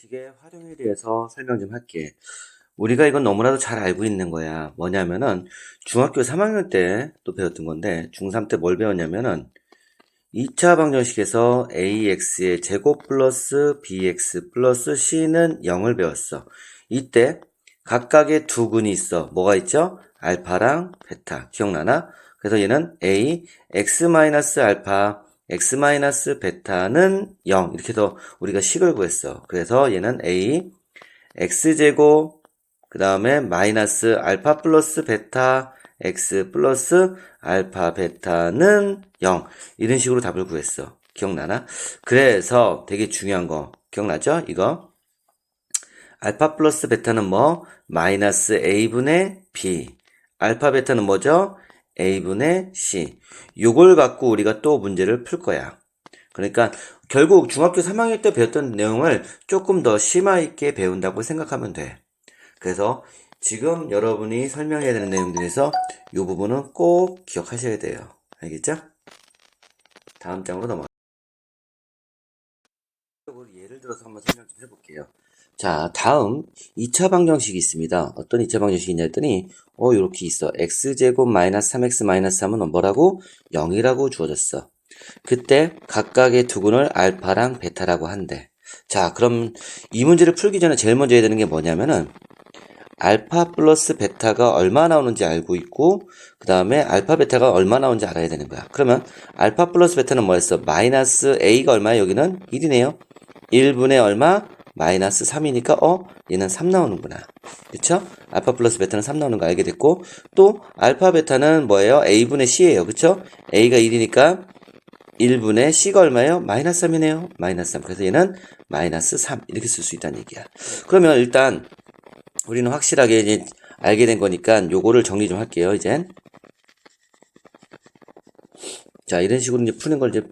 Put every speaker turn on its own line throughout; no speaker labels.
방정식의 활용에 대해서 설명 좀 할게. 우리가 이건 너무나도 잘 알고 있는 거야. 뭐냐면은 중학교 3학년 때 또 배웠던 건데 중3 때 뭘 배웠냐면은 2차 방정식에서 ax의 제곱 플러스 bx 플러스 c는 0을 배웠어. 이때 각각의 두 근이 있어. 뭐가 있죠? 알파랑 베타. 기억나나? 그래서 얘는 a x 마이너스 알파 x 마이너스 베타는 0 이렇게 해서 우리가 식을 구했어. 그래서 얘는 a x제곱 그 다음에 마이너스 알파 플러스 베타 x 플러스 알파 베타는 0 이런 식으로 답을 구했어. 기억나나? 그래서 되게 중요한 거 기억나죠? 이거 알파 플러스 베타는 뭐? 마이너스 a분의 b 알파 베타는 뭐죠? a분의 c 요걸 갖고 우리가 또 문제를 풀 거야. 그러니까 결국 중학교 3학년 때 배웠던 내용을 조금 더 심화 있게 배운다고 생각하면 돼. 그래서 지금 여러분이 설명해야 되는 내용들에서 이 부분은 꼭 기억하셔야 돼요. 알겠죠? 다음 장으로 넘어가. 예를 들어서 한번 설명 좀 해볼게요. 자, 다음 2차 방정식이 있습니다. 어떤 2차 방정식이 있냐 했더니 이렇게 있어. x제곱 마이너스 3x 마이너스 3은 뭐라고? 0이라고 주어졌어. 그때 각각의 두근을 알파랑 베타라고 한대. 자, 그럼 이 문제를 풀기 전에 제일 먼저 해야 되는 게 뭐냐면은 알파 플러스 베타가 얼마 나오는지 알고 있고 그 다음에 알파 베타가 얼마 나오는지 알아야 되는 거야. 그러면 알파 플러스 베타는 뭐였어? 마이너스 a가 얼마야? 여기는 1이네요. 1분의 얼마? 마이너스 3이니까 얘는 3 나오는구나. 그쵸? 알파 플러스 베타는 3 나오는 거 알게 됐고 또 알파 베타는 뭐예요? a분의 c예요. 그쵸? a가 1이니까 1분의 c가 얼마예요? 마이너스 3이네요. 마이너스 3. 그래서 얘는 마이너스 3 이렇게 쓸 수 있다는 얘기야. 그러면 일단 우리는 확실하게 이제 알게 된 거니까 요거를 정리 좀 할게요. 이젠 자 이런 식으로 이제 푸는 걸 이제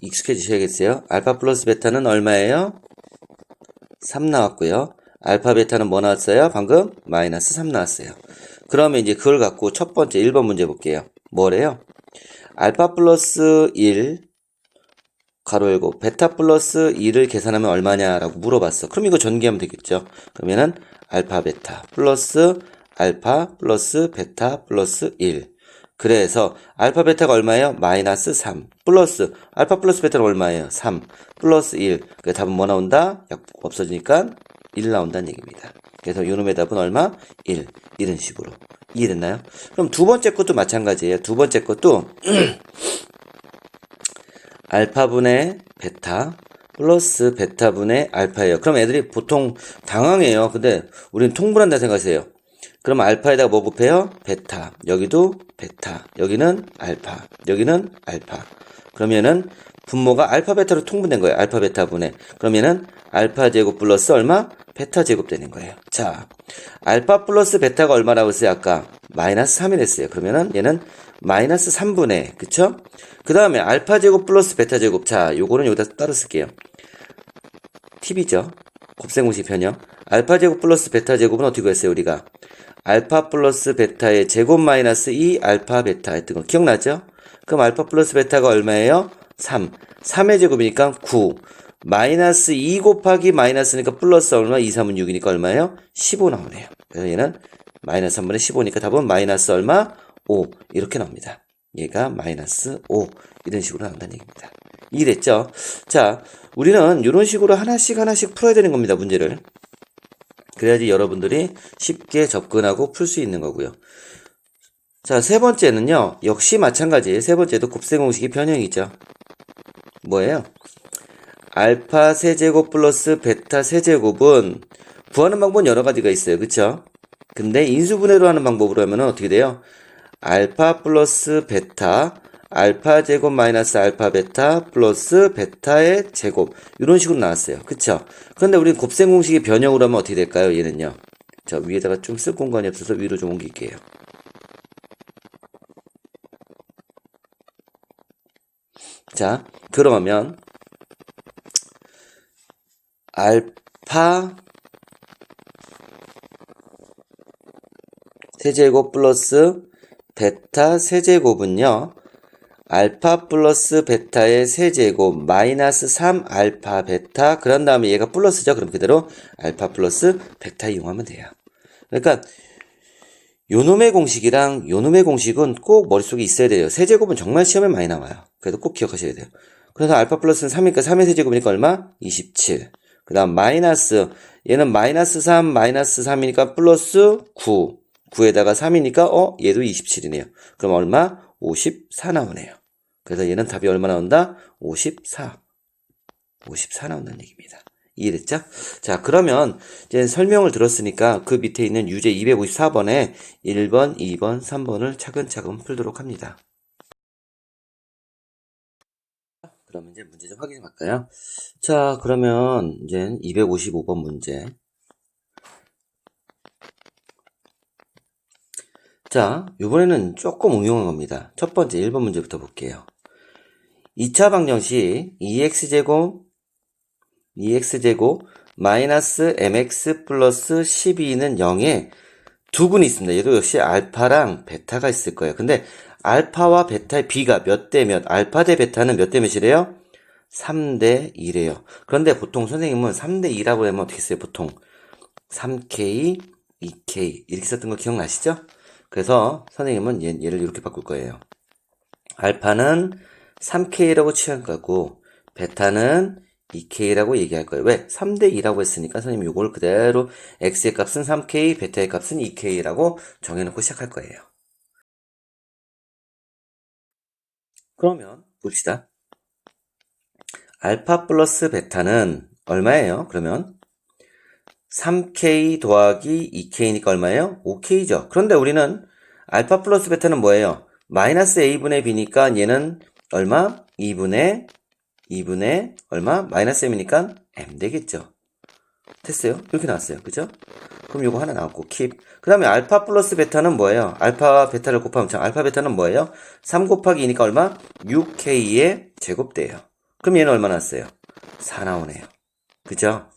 익숙해지셔야겠어요. 알파 플러스 베타는 얼마예요? 3 나왔고요. 알파 베타는 뭐 나왔어요? 방금 마이너스 3 나왔어요. 그러면 이제 그걸 갖고 첫 번째 1번 문제 볼게요. 뭐래요? 알파 플러스 1 가로 열고 베타 플러스 2를 계산하면 얼마냐라고 물어봤어. 그럼 이거 전개하면 되겠죠. 그러면은 알파 베타 플러스 알파 플러스 베타 플러스 1. 그래서 알파 베타가 얼마예요? 마이너스 3 플러스 알파 플러스 베타는 얼마예요? 3 플러스 1. 그 답은 뭐 나온다? 약 없어지니까 1 나온다는 얘기입니다. 그래서 요놈의 답은 얼마? 1. 이런 식으로. 이해됐나요? 그럼 두 번째 것도 마찬가지예요. 두 번째 것도 알파분의 베타 플러스 베타분의 알파예요. 그럼 애들이 보통 당황해요. 근데 우리는 통분한다 생각하세요. 그럼 알파에다가 뭐 곱해요? 베타. 여기도 베타. 여기는 알파. 여기는 알파. 그러면은 분모가 알파 베타로 통분된 거예요. 알파 베타 분의. 그러면은 알파 제곱 플러스 얼마? 베타 제곱 되는 거예요. 자, 알파 플러스 베타가 얼마라고 했어요? 아까 마이너스 3이 됐어요. 그러면은 얘는 마이너스 3분의 그쵸? 그 다음에 알파 제곱 플러스 베타 제곱. 자, 요거는 여기다 따로 쓸게요. 팁이죠. 곱셈공식 변형. 알파 제곱 플러스 베타 제곱은 어떻게 구했어요? 우리가 알파 플러스 베타의 제곱 마이너스 2 알파 베타 했던 거 기억나죠? 그럼 알파 플러스 베타가 얼마예요? 3. 3의 제곱이니까 9. 마이너스 2 곱하기 마이너스니까 플러스 얼마? 2, 3은 6이니까 얼마예요? 15 나오네요. 그래서 얘는 마이너스 3분의 15니까 답은 마이너스 얼마? 5. 이렇게 나옵니다. 얘가 마이너스 5. 이런 식으로 나온다는 얘기입니다. 이해됐죠? 자, 우리는 이런 식으로 하나씩 풀어야 되는 겁니다. 문제를. 그래야지 여러분들이 쉽게 접근하고 풀 수 있는 거고요. 자, 세 번째는요. 역시 마찬가지. 세 번째도 곱셈공식의 변형이죠. 뭐예요? 알파 세제곱 플러스 베타 세제곱은 구하는 방법은 여러 가지가 있어요. 그쵸? 근데 인수분해로 하는 방법으로 하면 어떻게 돼요? 알파 플러스 베타 알파 제곱 마이너스 알파 베타 플러스 베타의 제곱 이런 식으로 나왔어요. 그쵸? 그런데 우리 곱셈 공식의 변형으로 하면 어떻게 될까요? 얘는요. 자, 위에다가 좀 쓸 공간이 없어서 위로 좀 옮길게요. 자, 그러면 알파 세제곱 플러스 베타 세제곱은요. 알파 플러스 베타의 세제곱 마이너스 3 알파 베타 그런 다음에 얘가 플러스죠. 그럼 그대로 알파 플러스 베타 이용하면 돼요. 그러니까 요놈의 공식이랑 요놈의 공식은 꼭 머릿속에 있어야 돼요. 세제곱은 정말 시험에 많이 나와요. 그래도 꼭 기억하셔야 돼요. 그래서 알파 플러스는 3이니까 3의 세제곱이니까 얼마? 27. 그 다음 마이너스 얘는 마이너스 3 마이너스 3이니까 플러스 9 9에다가 3이니까 얘도 27이네요. 그럼 얼마? 54 나오네요. 그래서 얘는 답이 얼마 나온다? 54 나온다는 얘기입니다. 이해됐죠? 자, 그러면 이제 설명을 들었으니까 그 밑에 있는 유제 254번에 1번, 2번, 3번을 차근차근 풀도록 합니다. 그러면 이제 문제 좀 확인해 볼까요? 자, 그러면 이제 255번 문제. 자, 이번에는 조금 응용한 겁니다. 첫 번째 1번 문제부터 볼게요. 2차 방정식 2x제곱 마이너스 mx 플러스 12는 0에 두 분이 있습니다. 얘도 역시 알파랑 베타가 있을 거예요. 근데 알파와 베타의 비가 몇 대 몇, 알파 대 베타는 몇 대 몇이래요? 3대 2래요. 그런데 보통 선생님은 3대 2라고 하면 어떻게 써요? 보통 3k, 2k 이렇게 썼던 거 기억나시죠? 그래서 선생님은 얘를 이렇게 바꿀 거예요. 알파는 3k라고 취할 거고 베타는 2k라고 얘기할 거예요. 왜? 3대 2라고 했으니까 선생님이 이걸 그대로 x의 값은 3k, 베타의 값은 2k라고 정해놓고 시작할 거예요. 그러면 봅시다. 알파 플러스 베타는 얼마예요? 그러면 3k 더하기 2k니까 얼마예요? 5k죠. 그런데 우리는 알파 플러스 베타는 뭐예요? 마이너스 a분의 b니까 얘는 얼마? 2분의 얼마? 마이너스 m이니까 m 되겠죠. 됐어요? 이렇게 나왔어요. 그죠? 그럼 요거 하나 나왔고 keep. 그 다음에 알파 플러스 베타는 뭐예요? 알파 베타를 곱하면 알파 베타는 뭐예요? 3 곱하기 2니까 얼마? 6k의 제곱돼요. 그럼 얘는 얼마 나왔어요? 4 나오네요. 그죠?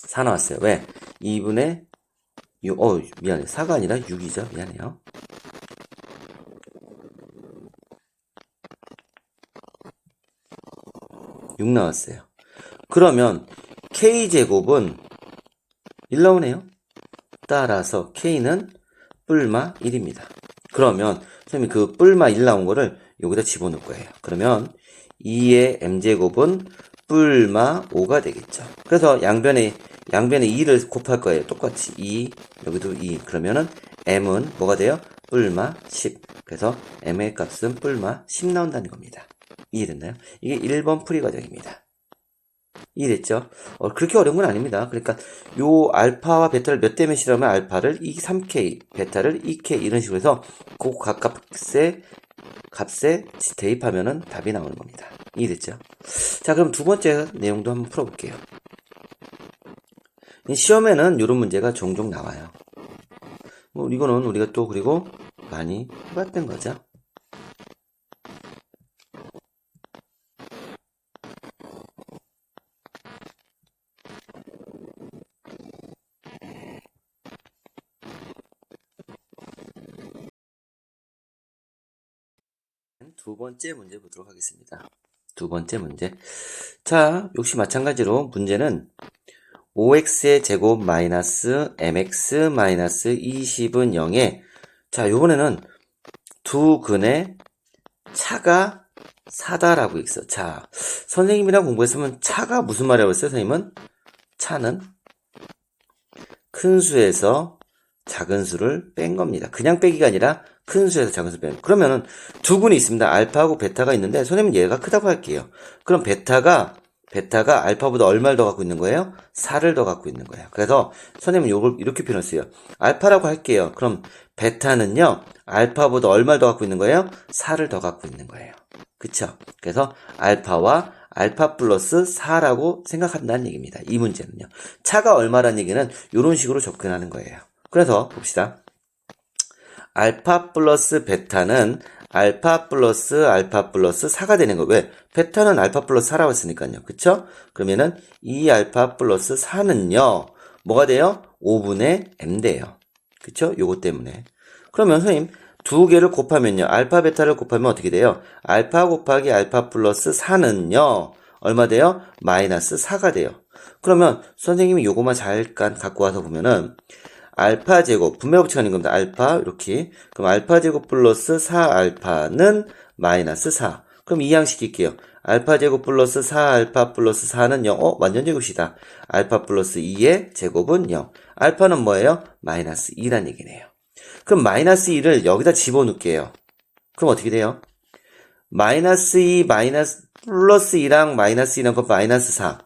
4 나왔어요. 왜? 2분의 6, 미안해. 4가 아니라 6이죠. 미안해요. 육 나왔어요. 그러면 k제곱은 1 나오네요. 따라서 k는 뿔마 1입니다. 그러면 선생님이 그 뿔마 1 나온 거를 여기다 집어넣을 거예요. 그러면 2의 m제곱은 뿔마 5가 되겠죠. 그래서 양변에 2를 곱할 거예요. 똑같이 2, 여기도 2. 그러면은 m은 뭐가 돼요? 뿔마 10. 그래서 m의 값은 뿔마 10 나온다는 겁니다. 이해됐나요? 이게 1번 풀이 과정입니다. 이해됐죠? 그렇게 어려운 건 아닙니다. 그러니까 요 알파와 베타를 몇 대 몇이라면 알파를 3k, 베타를 2k 이런 식으로 해서 그 각각 값에 대입하면은 답이 나오는 겁니다. 이해됐죠? 자, 그럼 두 번째 내용도 한번 풀어볼게요. 시험에는 이런 문제가 종종 나와요. 이거는 우리가 또 그리고 많이 해봤던 거죠. 두 번째 문제 보도록 하겠습니다. 두 번째 문제. 자, 역시 마찬가지로 문제는 5x의 제곱 마이너스 mx 마이너스 20은 0에 자, 요번에는 두 근의 차가 4다라고 있어. 자, 선생님이랑 공부했으면 차가 무슨 말이라고 했어요? 선생님은 차는 큰 수에서 작은 수를 뺀 겁니다. 그냥 빼기가 아니라 큰 수에서 작은 수 빼는. 그러면은 두 군이 있습니다. 알파하고 베타가 있는데 선생님은 얘가 크다고 할게요. 그럼 베타가 알파보다 얼마를 더 갖고 있는 거예요? 4를 더 갖고 있는 거예요. 그래서 선생님은 요걸 이렇게 표현했어요. 알파라고 할게요. 그럼 베타는요. 알파보다 얼마를 더 갖고 있는 거예요? 4를 더 갖고 있는 거예요. 그쵸? 그래서 알파와 알파 플러스 4라고 생각한다는 얘기입니다. 이 문제는요. 차가 얼마라는 얘기는 이런 식으로 접근하는 거예요. 그래서 봅시다. 알파 플러스 베타는 알파 플러스 4가 되는 거. 왜? 베타는 알파 플러스 4라고 했으니까요. 그쵸? 그러면은 2알파 플러스 4는요. 뭐가 돼요? 5분의 m 돼요. 그쵸? 요거 때문에. 그러면 선생님 두 개를 곱하면요. 알파, 베타를 곱하면 어떻게 돼요? 알파 곱하기 알파 플러스 4는요. 얼마 돼요? 마이너스 4가 돼요. 그러면 선생님이 요거만 잠깐 갖고 와서 보면은 알파 제곱, 분매 법칙하는 겁니다. 알파, 이렇게. 그럼 알파 제곱 플러스 4알파는 마이너스 4. 그럼 이 양식일게요. 알파 제곱 플러스 4알파 플러스 4는 0. 완전 제곱이다. 알파 플러스 2의 제곱은 0. 알파는 뭐예요? 마이너스 2란 얘기네요. 그럼 마이너스 2를 여기다 집어넣을게요. 그럼 어떻게 돼요? 마이너스 2, 마이너스, 플러스 2랑 마이너스 2랑 그 마이너스 4.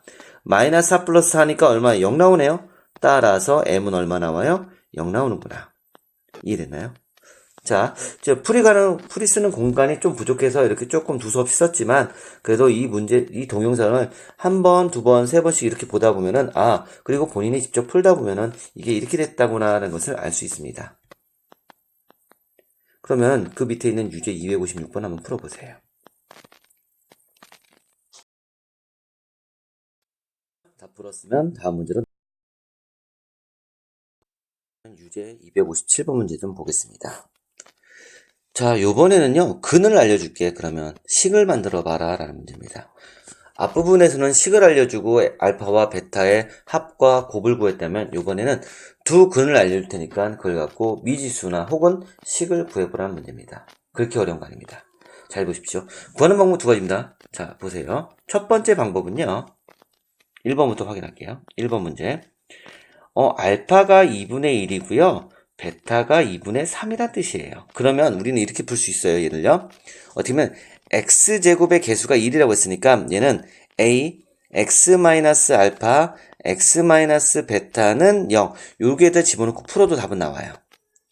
마이너스 4 플러스 4니까 얼마? 0 나오네요. 따라서 m은 얼마 나와요? 0 나오는구나. 이해됐나요? 자, 풀이 쓰는 공간이 좀 부족해서 이렇게 조금 두서없이 썼지만, 그래도 이 동영상을 한 번, 두 번, 세 번씩 이렇게 보다 보면은, 그리고 본인이 직접 풀다 보면은 이게 이렇게 됐다구나라는 것을 알 수 있습니다. 그러면 그 밑에 있는 유제 256번 한번 풀어보세요. 다 풀었으면 다음 문제로 유제 257번 문제 좀 보겠습니다. 자, 요번에는요, 근을 알려줄게. 그러면 식을 만들어 봐라 라는 문제입니다. 앞부분에서는 식을 알려주고 알파와 베타의 합과 곱을 구했다면 요번에는 두 근을 알려줄 테니까 그걸 갖고 미지수나 혹은 식을 구해보라는 문제입니다. 그렇게 어려운 거 아닙니다. 잘 보십시오. 구하는 방법 두 가지입니다. 자, 보세요. 첫 번째 방법은요. 1번부터 확인할게요. 1번 문제. 알파가 2분의 1이고요. 베타가 2분의 3이란 뜻이에요. 그러면 우리는 이렇게 풀 수 있어요. 얘를요. 어떻게 보면 x제곱의 개수가 1이라고 했으니까 얘는 a, x-알파, x-베타는 0. 여기에다 집어넣고 풀어도 답은 나와요.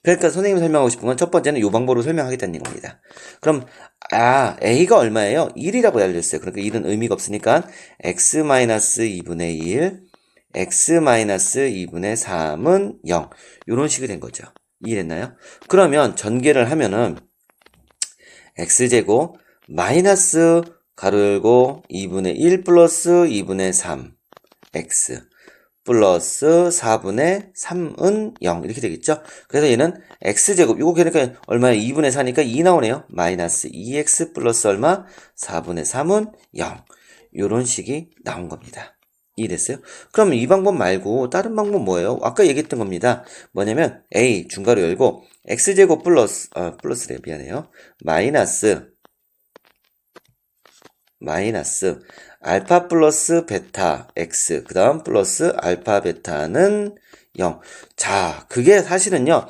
그러니까 선생님이 설명하고 싶은 건 첫 번째는 이 방법으로 설명하겠다는 겁니다. 그럼 a가 얼마예요? 1이라고 알려줬어요. 그러니까 1은 의미가 없으니까 x-2분의 1, x-2분의 3은 0. 이런 식이 된 거죠. 이해됐나요? 그러면 전개를 하면은 x제곱 마이너스 가로 열고 2분의 1 플러스 2분의 3 x 플러스 4분의 3은 0 이렇게 되겠죠? 그래서 얘는 x제곱 이거 그러니까 얼마예요? 2분의 4니까 2 나오네요. 마이너스 2x 플러스 얼마? 4분의 3은 0 이런 식이 나온 겁니다. 이해됐어요? 그럼 이 방법 말고 다른 방법 뭐예요? 아까 얘기했던 겁니다. 뭐냐면 a 중괄호 열고 x제곱 플러스래 미안해요. 마이너스 알파 플러스 베타 x 그 다음 플러스 알파 베타는 0. 자, 그게 사실은요.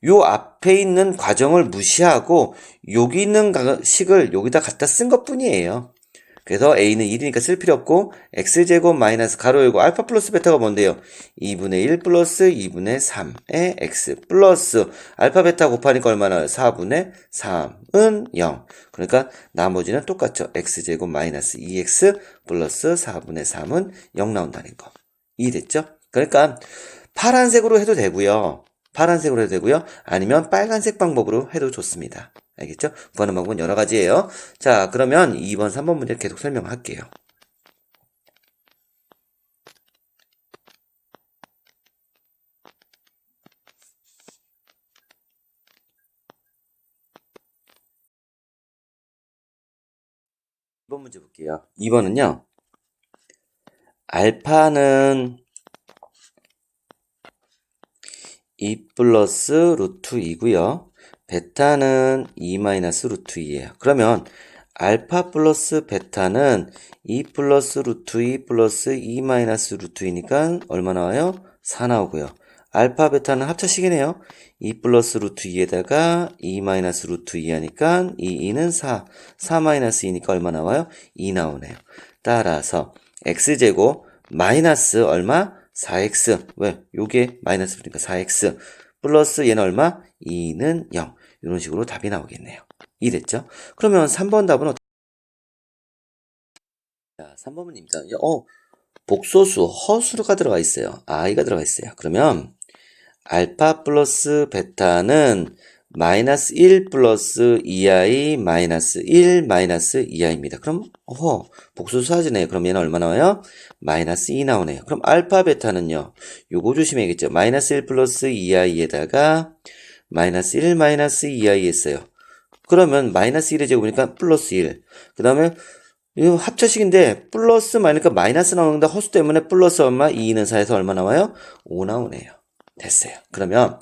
요 앞에 있는 과정을 무시하고 여기 있는 식을 여기다 갖다 쓴 것 뿐이에요. 그래서 a는 1이니까 쓸 필요 없고 x제곱 마이너스 가로 열고 알파 플러스 베타가 뭔데요? 2분의 1 플러스 2분의 3의 x 플러스 알파 베타 곱하니까 얼마나 4분의 3은 0. 그러니까 나머지는 똑같죠. x제곱 마이너스 2x 플러스 4분의 3은 0 나온다는 거. 이해됐죠? 그러니까 파란색으로 해도 되고요. 아니면 빨간색 방법으로 해도 좋습니다. 알겠죠? 구하는 방법은 여러 가지예요. 자, 그러면 2번, 3번 문제 계속 설명할게요. 이번 문제 볼게요. 2번은요. 알파는 2 플러스 루트 2고요. 베타는 2 마이너스 루트 2예요. 그러면 알파 플러스 베타는 2 플러스 루트 2 플러스 2 마이너스 루트 2니까 얼마 나와요? 4 나오고요. 알파 베타는 합차식이네요. 2 플러스 루트 2에다가 2 마이너스 루트 2 하니까 2는 4. 4 마이너스 2니까 얼마 나와요? 2 나오네요. 따라서 x제곱 마이너스 얼마? 4x. 왜? 요게 마이너스 그러니까 4x. 플러스 얘는 얼마? 2는 0. 이런 식으로 답이 나오겠네요. 이해됐죠? 그러면 3번 답은 어떻게? 자, 3번 문입니다. 복소수, 허수가 들어가 있어요. i가 들어가 있어요. 그러면 알파 플러스 베타는 마이너스 1 플러스 2i 마이너스 1 마이너스 2i입니다. 그럼 복소수 하지네요. 그럼 얘는 얼마 나와요? 마이너스 2 나오네요. 그럼 알파 베타는요. 요거 조심해야겠죠. 마이너스 1 플러스 2i에다가 마이너스 1 마이너스 2i 했어요. 그러면 마이너스 1의 제곱이니까 플러스 1. 그 다음에 이거 합차식인데 플러스 마이너스 마이너스 나오는데 허수 때문에 플러스 얼마? 2는 4에서 얼마 나와요? 5 나오네요. 됐어요. 그러면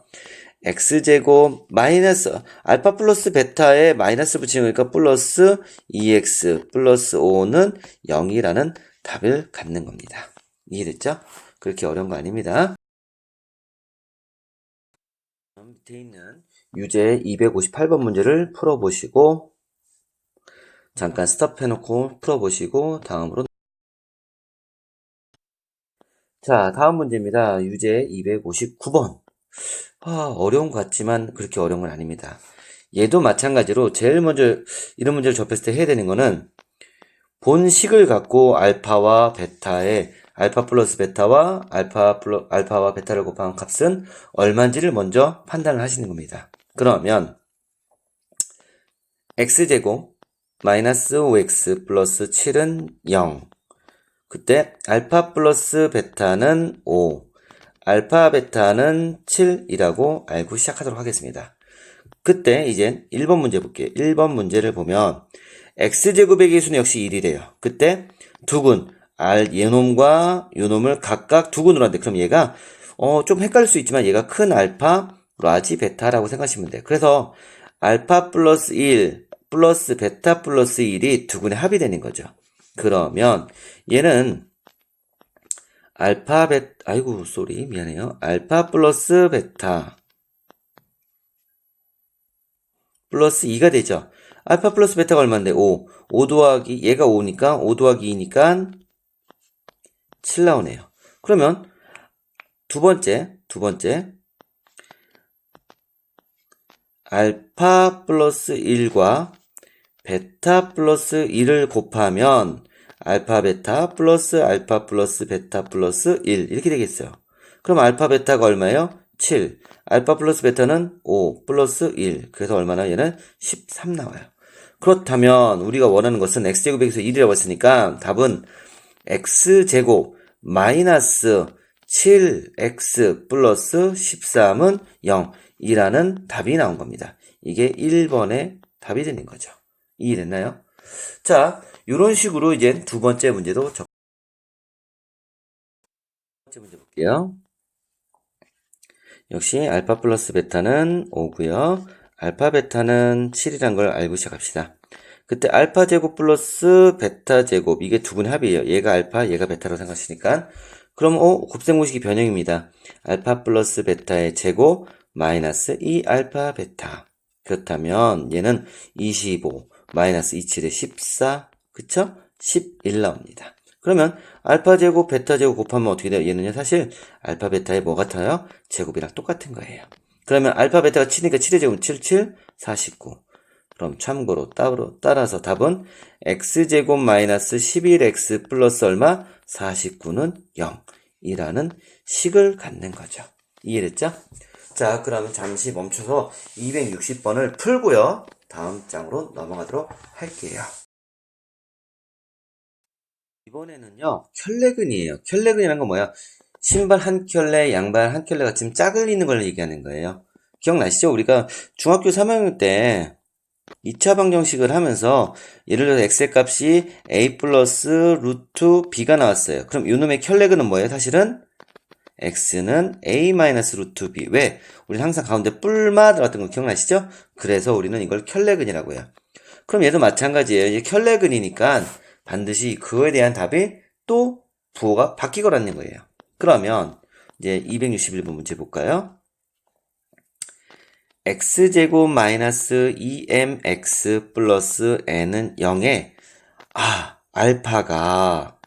x제곱 마이너스 알파 플러스 베타에 마이너스 붙이니까 플러스 2x 플러스 5는 0이라는 답을 갖는 겁니다. 이해됐죠? 그렇게 어려운 거 아닙니다. 밑에 있는 유제 258번 문제를 풀어보시고 잠깐 스톱해놓고 풀어보시고 다음으로 자 다음 문제입니다. 유제 259번 어려운 것 같지만 그렇게 어려운 건 아닙니다. 얘도 마찬가지로 제일 먼저 이런 문제를 접했을 때 해야 되는 거는 본식을 갖고 알파와 베타의 알파 플러스 베타와 알파와 베타를 곱한 값은 얼마인지를 먼저 판단을 하시는 겁니다. 그러면 x제곱 마이너스 5x 플러스 7은 0. 그때 알파 플러스 베타는 5, 알파 베타는 7이라고 알고 시작하도록 하겠습니다. 그때 이제 1번 문제 볼게요. 1번 문제를 보면 x제곱의 계수는 역시 1이래요. 그때 두근 요놈과 요놈을 각각 두근으로 한대. 그럼 얘가 좀 헷갈릴 수 있지만 얘가 큰 알파, 라지 베타라고 생각하시면 돼요. 그래서 알파 플러스 1 플러스 베타 플러스 1이 두근의 합이 되는 거죠. 그러면 얘는 알파 미안해요. 알파 플러스 베타 플러스 2가 되죠. 알파 플러스 베타가 얼마인데? 5. 5 더하기, 얘가 5니까, 5 더하기 2니까 7 나오네요. 그러면 두 번째. 알파 플러스 1과 베타 플러스 1을 곱하면 알파 베타 플러스 베타 플러스 1 이렇게 되겠어요. 그럼 알파 베타가 얼마예요? 7. 알파 플러스 베타는 5 플러스 1. 그래서 얼마나 얘는 13 나와요. 그렇다면 우리가 원하는 것은 x제곱에서 1이라고 했으니까 답은 x제곱 마이너스 7x 플러스 13은 0이라는 답이 나온 겁니다. 이게 1번의 답이 되는 거죠. 이해됐나요? 자, 이런 식으로 이제 두 번째 문제도 두 번째 문제 볼게요. 역시 알파 플러스 베타는 5고요. 알파 베타는 7이란 걸 알고 시작합시다. 그때 알파 제곱 플러스 베타 제곱 이게 두 분의 합이에요. 얘가 알파, 얘가 베타로 생각하시니까 그럼 곱셈공식이 변형입니다. 알파 플러스 베타의 제곱 마이너스 2알파 베타. 그렇다면 얘는 25 마이너스 27에 14 그쵸? 11 나옵니다. 그러면 알파 제곱 베타 제곱 곱하면 어떻게 돼요? 얘는요 사실 알파 베타의 뭐 같아요? 제곱이랑 똑같은 거예요. 그러면 알파 베타가 7이니까 7의 제곱은 77 49. 그럼 참고로 따라서 답은 x제곱 마이너스 11x 플러스 얼마? 49는 0이라는 식을 갖는 거죠. 이해됐죠? 자, 그러면 잠시 멈춰서 260번을 풀고요. 다음 장으로 넘어가도록 할게요. 이번에는요, 켤레근이에요. 켤레근이란 건 뭐야? 신발 한 켤레, 양발 한 켤레가 지금 짝을 잇는 걸 얘기하는 거예요. 기억나시죠? 우리가 중학교 3학년 때 2차 방정식을 하면서 예를 들어서 x의 값이 a 플러스 루트 b가 나왔어요. 그럼 이놈의 켤레근은 뭐예요? 사실은 x는 a 마이너스 루트 b. 왜? 우리는 항상 가운데 뿔마 들어갔던 거 기억나시죠? 그래서 우리는 이걸 켤레근이라고 해요. 그럼 얘도 마찬가지예요. 이제 켤레근이니까 반드시 그거에 대한 답이 또 부호가 바뀌거라는 거예요. 그러면 이제 261번 문제 볼까요? x제곱 마이너스 2mx 플러스 n은 0에 알파가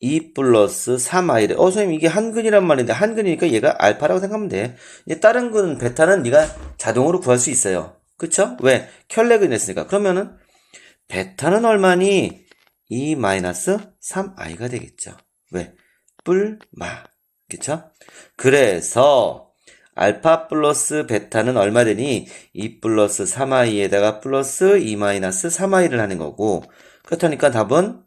2 플러스 3i래. 선생님 이게 한근이란 말인데 한근이니까 얘가 알파라고 생각하면 돼. 이제 다른 근 베타는 네가 자동으로 구할 수 있어요. 그쵸? 왜? 켤레근 했으니까. 그러면은 베타는 얼마니? 2 마이너스 3i가 되겠죠. 왜? 뿔마. 그쵸? 그래서 알파 플러스 베타는 얼마 되니? 2 플러스 3i에다가 플러스 2 마이너스 3i를 하는 거고 그렇다니까 답은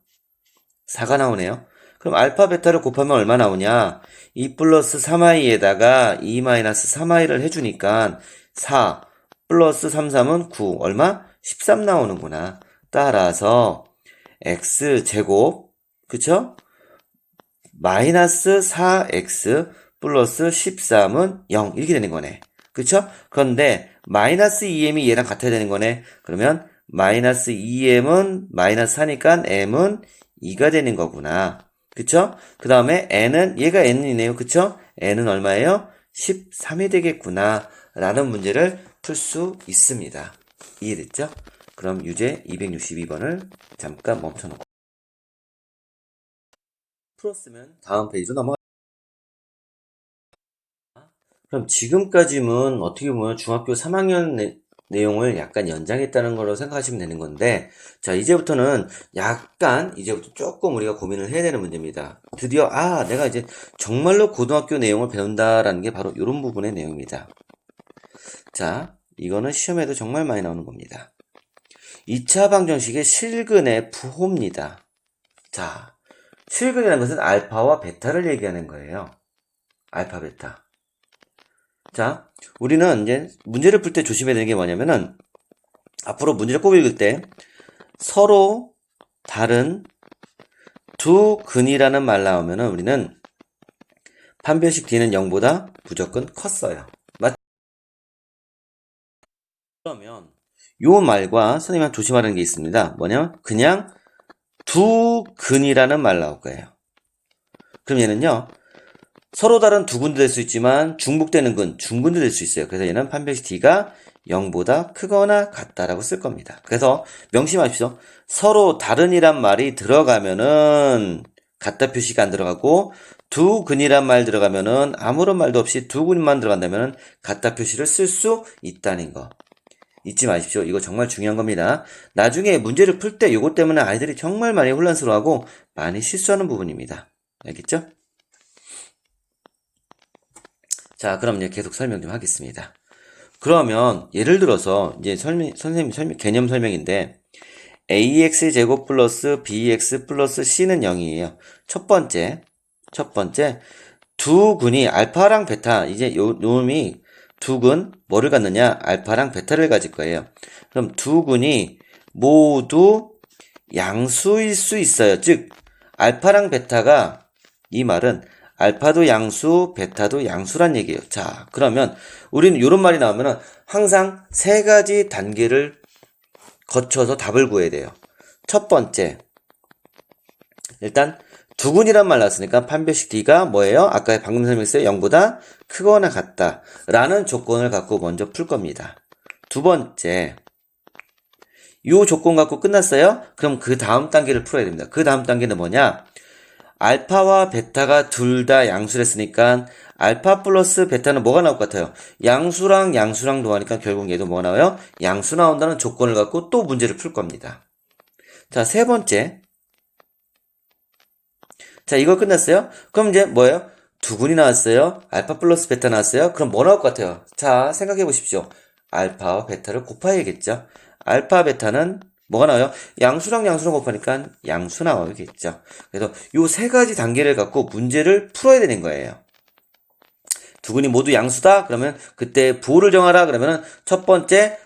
4가 나오네요. 그럼 알파 베타를 곱하면 얼마 나오냐? 2 플러스 3i에다가 2 마이너스 3i를 해주니까 4 플러스 3, 3은 9. 얼마? 13 나오는구나. 따라서 x제곱, 그쵸? 마이너스 4x 플러스 13은 0. 이렇게 되는 거네. 그쵸? 그런데 마이너스 2m이 얘랑 같아야 되는 거네. 그러면 마이너스 2m은 마이너스 4니까 m은 2가 되는 거구나. 그쵸? 그 다음에 n은 얘가 n이네요. 그쵸? n은 얼마예요? 13이 되겠구나. 라는 문제를 풀 수 있습니다. 이해됐죠? 그럼 유제 262번을 잠깐 멈춰놓고 풀었으면 다음 페이지로 넘어가. 그럼 지금까지는 어떻게 보면 중학교 3학년 내용을 약간 연장했다는 걸로 생각하시면 되는 건데, 자, 이제부터는 약간, 이제부터 조금 우리가 고민을 해야 되는 문제입니다. 드디어, 내가 이제 정말로 고등학교 내용을 배운다라는 게 바로 이런 부분의 내용입니다. 자, 이거는 시험에도 정말 많이 나오는 겁니다. 2차 방정식의 실근의 부호입니다. 자, 실근이라는 것은 알파와 베타를 얘기하는 거예요. 알파, 베타. 자, 우리는 이제 문제를 풀 때 조심해야 되는 게 뭐냐면은, 앞으로 문제를 꼭 읽을 때 서로 다른 두 근이라는 말 나오면은 우리는 판별식 D는 0보다 무조건 컸어요. 맞죠? 그러면 요 말과 선생님이 조심하는 게 있습니다. 뭐냐면 그냥 두 근이라는 말 나올 거예요. 그럼 얘는요, 서로 다른 두 근도 될 수 있지만 중복되는 근, 중근도 될 수 있어요. 그래서 얘는 판별식 D가 0보다 크거나 같다라고 쓸 겁니다. 그래서 명심하십시오. 서로 다른이란 말이 들어가면은 같다 표시가 안 들어가고, 두 근이란 말 들어가면은 아무런 말도 없이 두 근만 들어간다면은 같다 표시를 쓸 수 있다는 거 잊지 마십시오. 이거 정말 중요한 겁니다. 나중에 문제를 풀 때 이것 때문에 아이들이 정말 많이 혼란스러워하고 많이 실수하는 부분입니다. 알겠죠? 자, 그럼 이제 계속 설명 좀 하겠습니다. 그러면 예를 들어서 이제 선생님 개념 설명인데, ax 제곱 플러스 bx 플러스 c는 0이에요. 첫 번째 두 근이 알파랑 베타, 이제 요 놈이 두 근 뭐를 갖느냐? 알파랑 베타를 가질 거예요. 그럼 두 근이 모두 양수일 수 있어요. 즉 알파랑 베타가, 이 말은 알파도 양수, 베타도 양수란 얘기예요. 자, 그러면 우리는 이런 말이 나오면은 항상 세 가지 단계를 거쳐서 답을 구해야 돼요. 첫 번째, 일단 두근이란 말 나왔으니까 판별식 D가 뭐예요? 아까 방금 설명했어요. 0보다 크거나 같다 라는 조건을 갖고 먼저 풀 겁니다. 두 번째, 이 조건 갖고 끝났어요? 그럼 그 다음 단계를 풀어야 됩니다. 그 다음 단계는 뭐냐? 알파와 베타가 둘 다 양수랬으니까 알파 플러스 베타는 뭐가 나올 것 같아요? 양수랑 양수랑 더하니까 결국 얘도 뭐가 나와요? 양수 나온다는 조건을 갖고 또 문제를 풀 겁니다. 자, 세 번째. 자, 이거 끝났어요? 그럼 이제 뭐예요? 두근이 나왔어요. 알파 플러스 베타 나왔어요. 그럼 뭐 나올 것 같아요? 자, 생각해 보십시오. 알파와 베타를 곱해야겠죠. 알파, 베타는 뭐가 나와요? 양수랑 양수랑 곱하니까 양수 나오겠죠. 그래서 요 세 가지 단계를 갖고 문제를 풀어야 되는 거예요. 두근이 모두 양수다? 그러면 그때 부호를 정하라? 그러면은 첫 번째,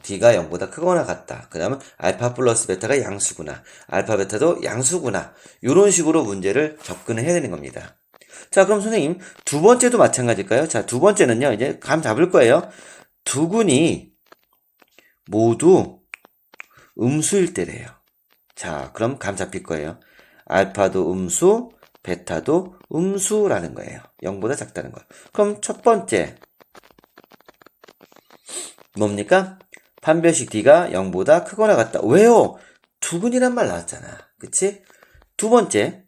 D가 0보다 크거나 같다. 그 다음은 알파 플러스 베타가 양수구나. 알파 베타도 양수구나. 이런 식으로 문제를 접근을 해야 되는 겁니다. 자, 그럼 선생님, 두 번째도 마찬가지일까요? 자, 두 번째는요, 이제 감 잡을 거예요. 두근이 모두 음수일 때래요. 자, 그럼 감 잡힐 거예요. 알파도 음수, 베타도 음수라는 거예요. 0보다 작다는 거예요. 그럼 첫 번째 뭡니까? 판별식 D가 0보다 크거나 같다. 왜요? 두근이란 말 나왔잖아. 그치? 두 번째,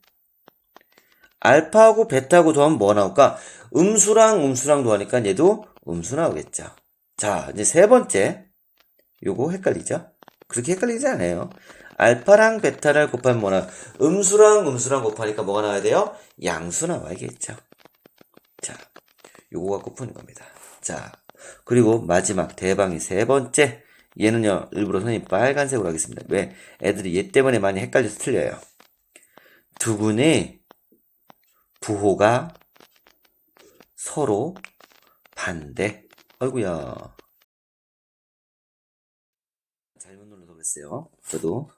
알파하고 베타하고 더하면 뭐 나올까? 음수랑 음수랑 더하니까 얘도 음수 나오겠죠. 자, 이제 세 번째, 요거 헷갈리죠? 그렇게 헷갈리지 않아요. 알파랑 베타를 곱하면 뭐 나와? 음수랑 음수랑 곱하니까 뭐가 나와야 돼요? 양수 나와야겠죠. 자, 요거 갖고 푸는 겁니다. 자, 그리고 마지막 대방이 세 번째. 얘는요, 일부러 선생님 빨간색으로 하겠습니다. 왜? 애들이 얘 때문에 많이 헷갈려서 틀려요. 두근의 부호가 서로 반대. 아이고야. 잘못 눌러서 그랬어요. 저도.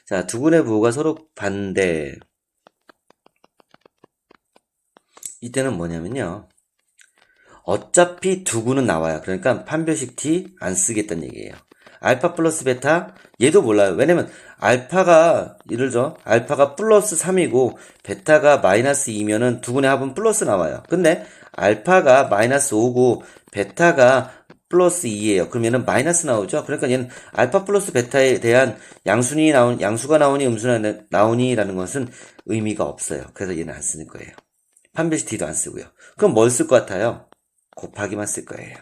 자, 두 군의 부호가 서로 반대. 이때는 뭐냐면요. 어차피 두 구는 나와요. 그러니까 판별식 t 안 쓰겠다는 얘기예요. 알파 플러스 베타 얘도 몰라요. 왜냐면 알파가 예를 들어 알파가 플러스 3이고 베타가 마이너스 2면은 두 군의 합은 플러스 나와요. 근데 알파가 마이너스 5고 베타가 플러스 2예요. 그러면은 마이너스 나오죠. 그러니까 얘는 알파 플러스 베타에 대한 양수가 나오니 음수가 나오니라는 것은 의미가 없어요. 그래서 얘는 안 쓰는 거예요. 판별식 t도 안 쓰고요. 그럼 뭘 쓸 것 같아요? 곱하기만 쓸 거예요.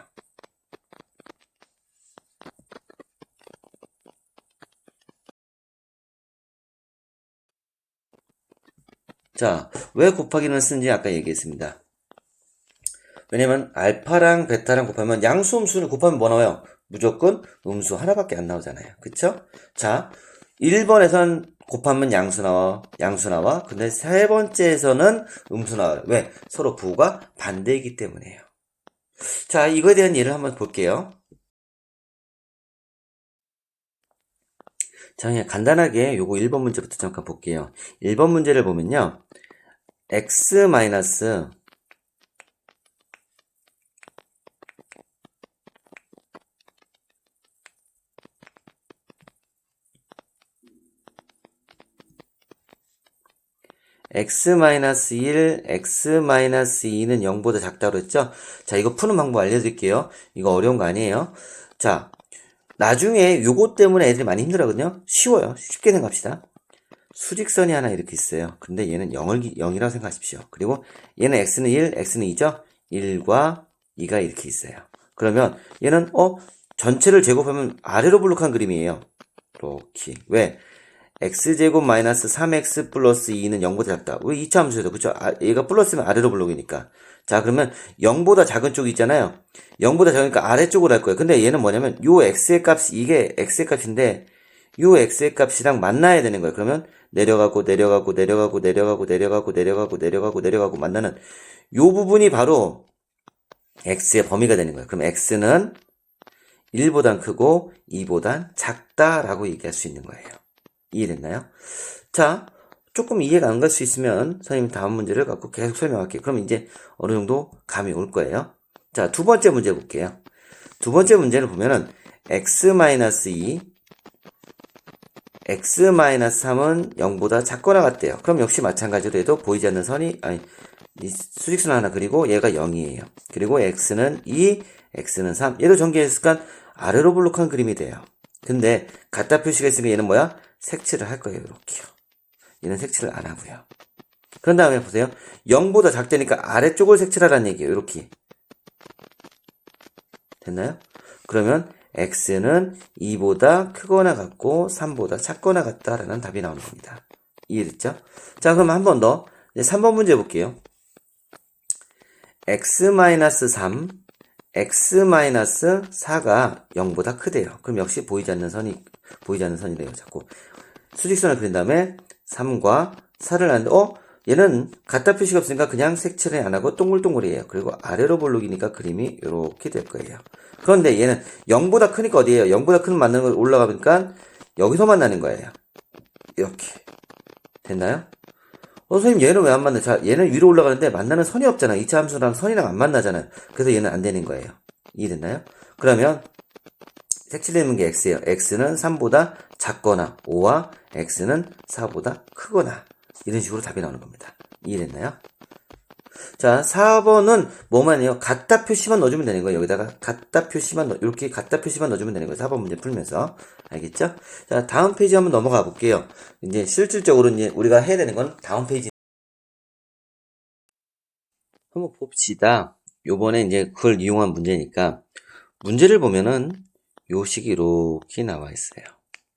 자, 왜 곱하기는 쓰는지 아까 얘기했습니다. 왜냐면 알파랑 베타랑 곱하면 양수 음수는 곱하면 뭐 나와요? 무조건 음수 하나밖에 안 나오잖아요. 그쵸? 자, 1번에선 곱하면 양수 나와. 근데 세 번째에서는 음수 나와요. 왜? 서로 부호가 반대이기 때문에요. 자, 이거에 대한 예를 한번 볼게요. 자, 그냥 간단하게 요거 1번 문제부터 잠깐 볼게요. 1번 문제를 보면요. x 마이너스 x-1, x-2는 0보다 작다고 했죠? 자, 이거 푸는 방법 알려드릴게요. 이거 어려운 거 아니에요. 자, 나중에 요거 때문에 애들이 많이 힘들어하거든요. 쉬워요. 쉽게 생각합시다. 수직선이 하나 이렇게 있어요. 근데 얘는 0이라고 생각하십시오. 그리고 얘는 x는 1, x는 2죠? 1과 2가 이렇게 있어요. 그러면 얘는 전체를 제곱하면 아래로 블록한 그림이에요. 이렇게. 왜? x제곱 마이너스 3x 플러스 2는 0보다 작다. 왜 2차 함수에서, 그쵸? 얘가 플러스면 아래로 블록이니까. 자, 그러면 0보다 작은 쪽이 있잖아요. 0보다 작으니까 아래쪽으로 할 거예요. 근데 얘는 뭐냐면, 요 x의 값이, 이게 x의 값인데, 요 x의 값이랑 만나야 되는 거예요. 그러면 내려가고, 만나는 요 부분이 바로 x의 범위가 되는 거예요. 그럼 x는 1보단 크고 2보단 작다라고 얘기할 수 있는 거예요. 이해됐나요? 자, 조금 이해가 안 갈 수 있으면 선생님 다음 문제를 갖고 계속 설명할게요. 그럼 이제 어느 정도 감이 올 거예요. 자, 두 번째 문제 볼게요. 두 번째 문제를 보면은 x-2, x-3은 0보다 작거나 같대요. 그럼 역시 마찬가지로 해도 보이지 않는 선이, 이 수직선 하나 그리고 얘가 0이에요. 그리고 x는 2, x는 3. 얘도 전개했으니까 아래로 블록한 그림이 돼요. 근데 같다 표시가 있으니까 얘는 뭐야? 색칠을 할 거예요. 이렇게요. 얘는 색칠을 안 하고요. 그런 다음에 보세요. 0보다 작다니까 아래쪽을 색칠하라는 얘기예요. 이렇게. 됐나요? 그러면 x는 2보다 크거나 같고 3보다 작거나 같다라는 답이 나오는 겁니다. 이해됐죠? 자, 그럼 한 번 더. 이제 3번 문제 볼게요. x-3, x-4가 0보다 크대요. 그럼 역시 보이지 않는 선이래요. 자꾸. 수직선을 그린 다음에 3과 4를 하는데 얘는 같다 표시가 없으니까 그냥 색칠을 안 하고 동글동글이에요. 그리고 아래로 볼록이니까 그림이 이렇게 될 거예요. 그런데 얘는 0보다 크니까 어디에요? 0보다 큰 만나는 걸 올라가니까 여기서 만나는 거예요. 이렇게. 됐나요? 선생님 얘는 왜 안 만나? 자, 얘는 위로 올라가는데 만나는 선이 없잖아. 2차 함수랑 선이랑 안 만나잖아요. 그래서 얘는 안 되는 거예요. 이해됐나요? 그러면 색칠되는 게 x예요. x는 3보다 작거나 5와 x는 4보다 크거나 이런 식으로 답이 나오는 겁니다. 이해됐나요? 자, 4번은 뭐만 해요? 같다 표시만 넣어주면 되는 거예요. 여기다가 이렇게 같다 표시만 넣어주면 되는 거예요. 4번 문제 풀면서. 알겠죠? 자, 다음 페이지 한번 넘어가 볼게요. 이제 실질적으로 이제 우리가 해야 되는 건 다음 페이지. 한번 봅시다. 요번에 이제 그걸 이용한 문제니까 문제를 보면은 요 식이 이렇게 나와 있어요.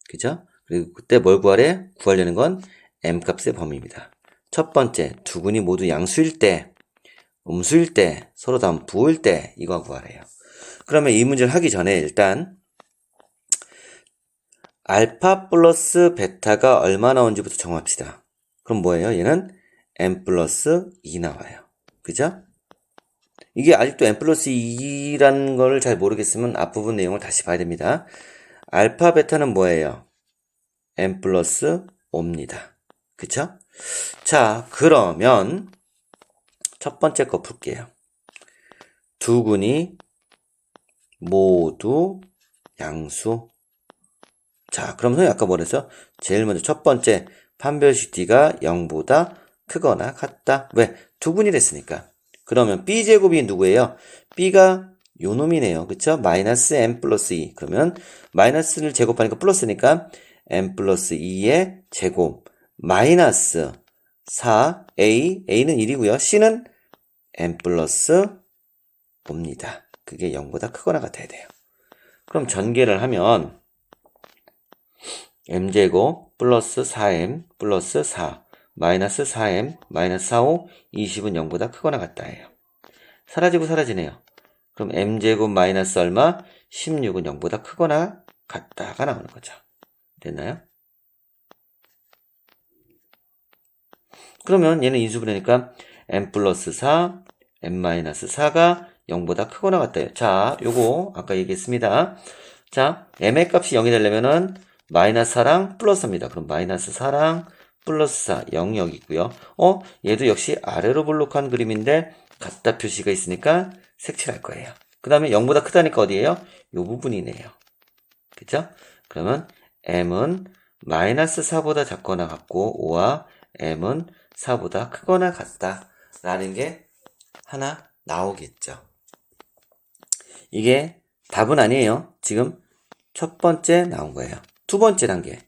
그죠? 그리고 그때 뭘 구하래? 구하려는 건 m값의 범위입니다. 첫 번째, 두 군이 모두 양수일 때, 음수일 때, 서로 다음 부호일 때 이거 구하래요. 그러면 이 문제를 하기 전에 일단 알파 플러스 베타가 얼마 나오는지부터 정합시다. 그럼 뭐예요? 얘는 m 플러스 2 나와요. 그죠? 이게 아직도 n 플러스 2라는 걸 잘 모르겠으면 앞부분 내용을 다시 봐야 됩니다. 알파, 베타는 뭐예요? n 플러스 5입니다. 그쵸? 자, 그러면 첫 번째 거 풀게요. 두 군이 모두 양수. 자, 그럼 선생님 아까 뭐랬어? 제일 먼저 첫 번째 판별식 D가 0보다 크거나 같다. 왜? 두 군이 됐으니까. 그러면 B제곱이 누구예요? B가 요 놈이네요. 그쵸? 마이너스 n 플러스 2. 그러면 마이너스를 제곱하니까 플러스니까 n 플러스 2의 제곱 마이너스 4 A는 1이고요. C는 n 플러스 5입니다. 그게 0보다 크거나 같아야 돼요. 그럼 전개를 하면 m제곱 플러스 4m 플러스 4 마이너스 4m 마이너스 4, 5 20은 0보다 크거나 같다예요. 사라지고 사라지네요. 그럼 m제곱 마이너스 얼마? 16은 0보다 크거나 같다가 나오는 거죠. 됐나요? 그러면 얘는 인수분해니까 m 플러스 4 m 마이너스 4가 0보다 크거나 같다요. 자, 요거 아까 얘기했습니다. 자, m의 값이 0이 되려면은 마이너스 4랑 플러스입니다. 그럼 마이너스 4랑 플러스 4, 0이 여기 있고요. 얘도 역시 아래로 볼록한 그림인데 같다 표시가 있으니까 색칠할 거예요. 그 다음에 0보다 크다니까 어디예요? 요 부분이네요. 그죠? 그러면 m은 마이너스 4보다 작거나 같고 5와 m은 4보다 크거나 같다 라는 게 하나 나오겠죠. 이게 답은 아니에요. 지금 첫 번째 나온 거예요. 두 번째 단계.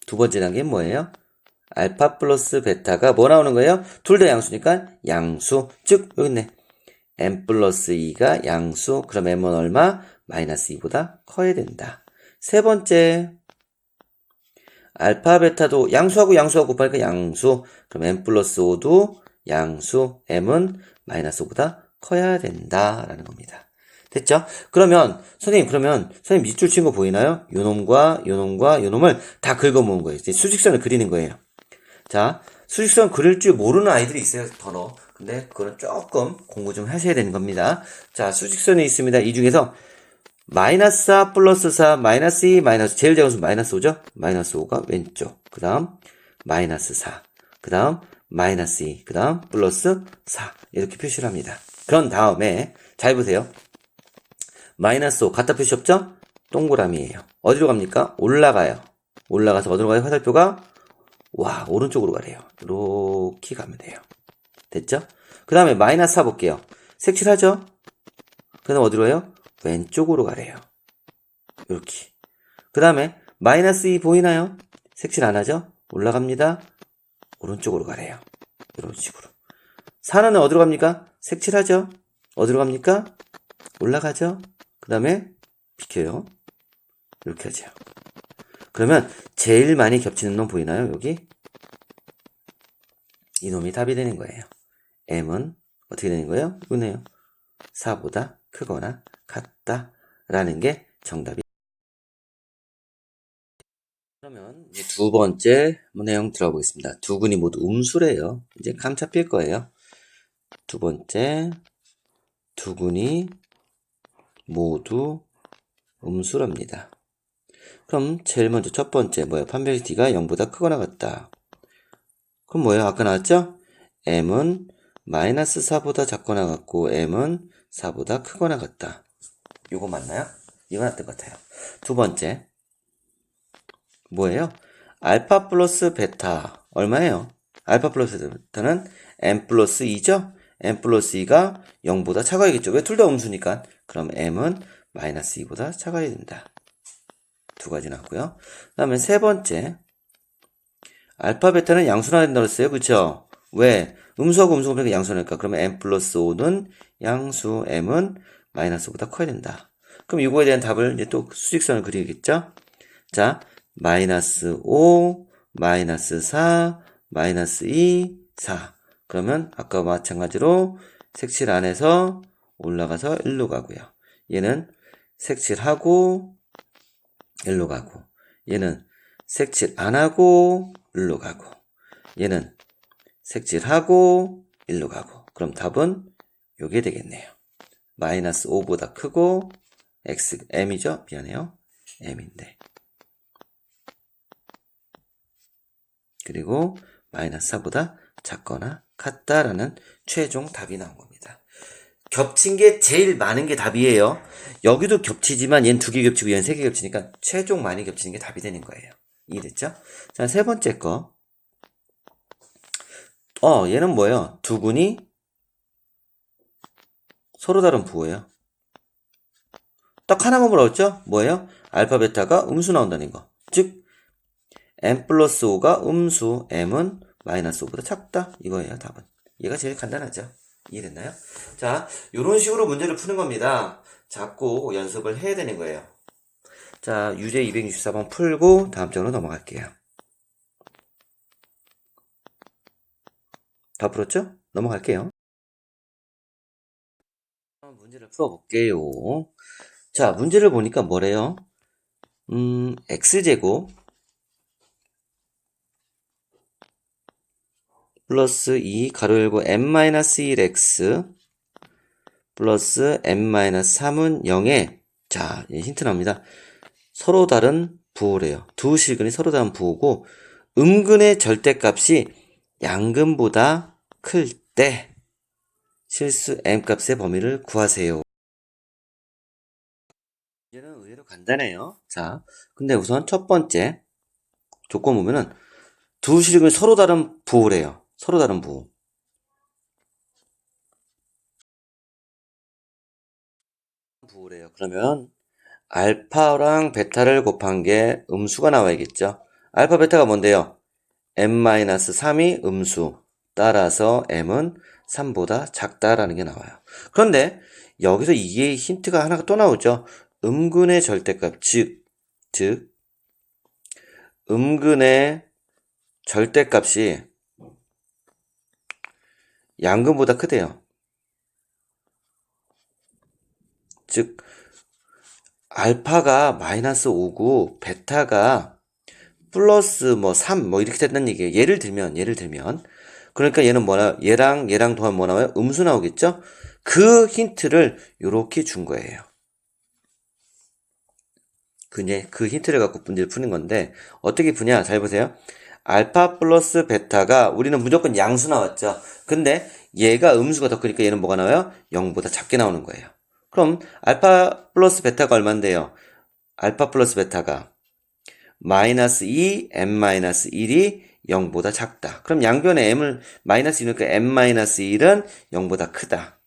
두 번째 단계는 뭐예요? 알파 플러스 베타가 뭐 나오는 거예요? 둘 다 양수니까 양수. 즉 여기 있네. m 플러스 2가 양수. 그럼 m은 얼마? 마이너스 2보다 커야 된다. 세 번째. 알파 베타도 양수하고 양수하고 곱하니까 양수. 그럼 m 플러스 5도 양수. m은 마이너스 5보다 커야 된다라는 겁니다. 됐죠? 그러면 선생님 밑줄 친 거 보이나요? 요놈과 요놈과 요놈을 다 긁어 모은 거예요. 이제 수직선을 그리는 거예요. 자, 수직선 그릴 줄 모르는 아이들이 있어요. 더러. 근데 그거는 조금 공부 좀 하셔야 되는 겁니다. 자, 수직선이 있습니다. 이 중에서 마이너스 4 플러스 4 마이너스 2 마이너스 제일 작은 수 마이너스 5죠? 마이너스 5가 왼쪽. 그 다음 마이너스 4. 그 다음 마이너스 2. 그 다음 플러스 4. 이렇게 표시를 합니다. 그런 다음에 잘 보세요. 마이너스 5 갖다 표시 없죠? 동그라미예요. 어디로 갑니까? 올라가요. 올라가서 어디로 가요? 화살표가 와 오른쪽으로 가래요. 이렇게 가면 돼요. 됐죠? 그 다음에 마이너스 4 볼게요. 색칠하죠? 그 다음 어디로 가요? 왼쪽으로 가래요. 이렇게. 그 다음에 마이너스 2 보이나요? 색칠 안 하죠? 올라갑니다. 오른쪽으로 가래요. 이런 식으로. 4는 어디로 갑니까? 색칠하죠? 어디로 갑니까? 올라가죠? 그 다음에 비켜요. 이렇게 하죠. 그러면 제일 많이 겹치는 놈 보이나요? 여기? 이놈이 답이 되는 거예요. m은 어떻게 되는 거예요? 이거네요. 4보다 크거나 같다 라는 게 정답이. 그러면 이제 두 번째 내용 들어보겠습니다. 두 군이 모두 음수래요. 이제 감 잡힐 거예요. 두 번째, 두 군이 모두 음수랍니다. 그럼 제일 먼저 첫 번째 뭐예요? 판별식 D가 0보다 크거나 같다. 그럼 뭐예요? 아까 나왔죠? m은 마이너스 4보다 작거나 같고 m은 4보다 크거나 같다. 이거 맞나요? 이거 맞는 것 같아요. 두 번째 뭐예요? 알파 플러스 베타 얼마예요? 알파 플러스 베타는 m 플러스 2죠? m 플러스 2가 0보다 작아야겠죠? 왜 둘 다 음수니까? 그럼 m은 마이너스 2보다 작아야 된다. 두 가지 나왔고요. 그 다음에 세 번째 알파 베타는 양수나 된다고 했어요. 그쵸? 왜? 음수하고 음수가 그러니까 양수니까. 그러면 m 플러스 5는 양수, m은 마이너스 5보다 커야 된다. 그럼 이거에 대한 답을 이제 또 수직선을 그리겠죠? 자, 마이너스 5, 마이너스 4, 마이너스 2, 4. 그러면 아까와 마찬가지로 색칠 안에서 올라가서 1로 가고요. 얘는 색칠하고 1로 가고 얘는 색칠 안하고 1로 가고 얘는 색칠하고 1로 가고 그럼 답은 요게 되겠네요. 마이너스 5보다 크고 x, m이죠? 미안해요. m인데. 그리고 마이너스 4보다 작거나 같다라는 최종 답이 나온 겁니다. 겹친 게 제일 많은 게 답이에요. 여기도 겹치지만 얘는 2개 겹치고 얘는 3개 겹치니까 최종 많이 겹치는 게 답이 되는 거예요. 이해됐죠? 자, 세 번째 거. 얘는 뭐예요? 두 군이 서로 다른 부호예요. 딱 하나만 물어봤죠? 뭐예요? 알파, 베타가 음수 나온다는 거. 즉, m 플러스 5가 음수, m은 마이너스 5보다 작다. 이거예요, 답은. 얘가 제일 간단하죠. 이해됐나요? 자, 이런 식으로 문제를 푸는 겁니다. 자꾸 연습을 해야 되는 거예요. 자, 유제 264번 풀고 다음 장으로 넘어갈게요. 다 풀었죠? 넘어갈게요. 문제를 풀어볼게요. 자, 문제를 보니까 뭐래요? x제곱 플러스 2 가로 열고 m-1x 플러스 m-3은 0에 자, 힌트 나옵니다. 서로 다른 부호래요. 두 실근이 서로 다른 부호고 음근의 절대값이 양근보다 클 때 실수 m값의 범위를 구하세요. 문제는 의외로 간단해요. 자, 근데 우선 첫 번째 조건 보면은 두 실근이 서로 다른 부호래요. 서로 다른 부호. 부호래요. 그러면 알파랑 베타를 곱한 게 음수가 나와야겠죠. 알파, 베타가 뭔데요? m-3이 음수. 따라서 m은 3보다 작다라는 게 나와요. 그런데 여기서 이게 힌트가 하나가 또 나오죠. 음근의 절대값, 즉 음근의 절대값이 양근보다 크대요. 즉 알파가 마이너스 5고 베타가 플러스 3 이렇게 된다는 얘기예요. 예를 들면 그러니까 얘는 얘랑 더하면 뭐 나와요? 음수 나오겠죠? 그 힌트를 요렇게 준 거예요. 그 힌트를 갖고 문제를 푸는 건데 어떻게 푸냐? 잘 보세요. 알파 플러스 베타가 우리는 무조건 양수 나왔죠. 근데 얘가 음수가 더 크니까 얘는 뭐가 나와요? 0보다 작게 나오는 거예요. 그럼 알파 플러스 베타가 얼만데요? 알파 플러스 베타가 마이너스 2, m-1이 0보다 작다. 그럼 양변에 m을 마이너스 1이니까 m-1은 0보다 크다.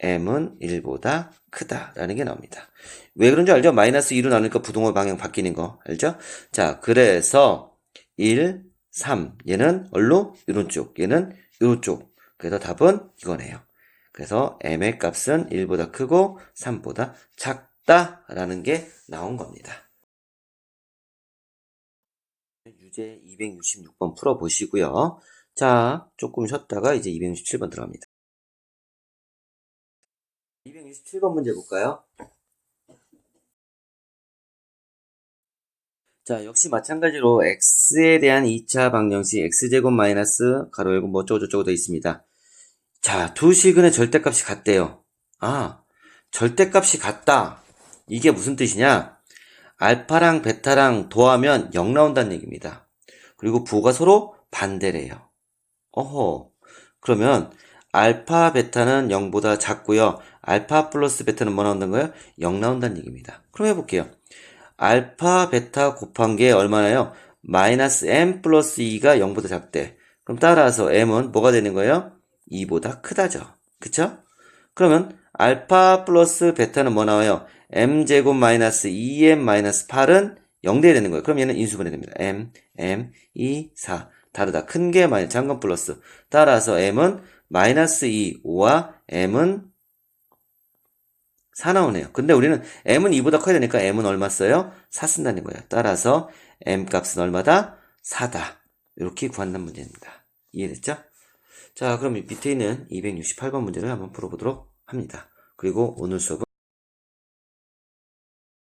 m은 1보다 크다라는 게 나옵니다. 왜 그런지 알죠? 마이너스 2로 나누니까 부동호 방향 바뀌는 거 알죠? 자, 그래서 1, 3 얘는 얼로? 이런 쪽, 얘는 이런 쪽. 그래서 답은 이거네요. 그래서 m의 값은 1보다 크고 3보다 작다라는 게 나온 겁니다. 유제 266번 풀어보시고요. 자, 조금 쉬었다가 이제 267번 들어갑니다. 267번 문제 볼까요? 자, 역시 마찬가지로 x에 대한 2차 방정식 x제곱 마이너스 가로 열고 뭐 어쩌고저쩌고 되어 있습니다. 자, 두 실근의 절대값이 같대요. 절대값이 같다. 이게 무슨 뜻이냐? 알파랑 베타랑 더하면 0 나온다는 얘기입니다. 그리고 부호가 서로 반대래요. 그러면 알파, 베타는 0보다 작고요. 알파 플러스 베타는 뭐 나온다는 거예요? 0 나온다는 얘기입니다. 그럼 해볼게요. 알파, 베타 곱한 게 얼마나요? 마이너스 m 플러스 2가 0보다 작대. 그럼 따라서 m은 뭐가 되는 거예요? 2보다 크다죠. 그쵸? 그러면 알파 플러스 베타는 뭐 나와요? m제곱 마이너스 2m 마이너스 8은 0 돼야 되는 거예요. 그럼 얘는 인수분해 됩니다. m, 2, 4. 다르다. 큰 게 마이너스, 작은 건 플러스. 따라서 m은 마이너스 2, 5와 m은 4 나오네요. 근데 우리는 m은 2보다 커야 되니까 m은 얼마 써요? 4 쓴다는 거예요. 따라서 m 값은 얼마다? 4다. 이렇게 구한다는 문제입니다. 이해됐죠? 자, 그럼 밑에 있는 268번 문제를 한번 풀어보도록 합니다. 그리고 오늘 수업은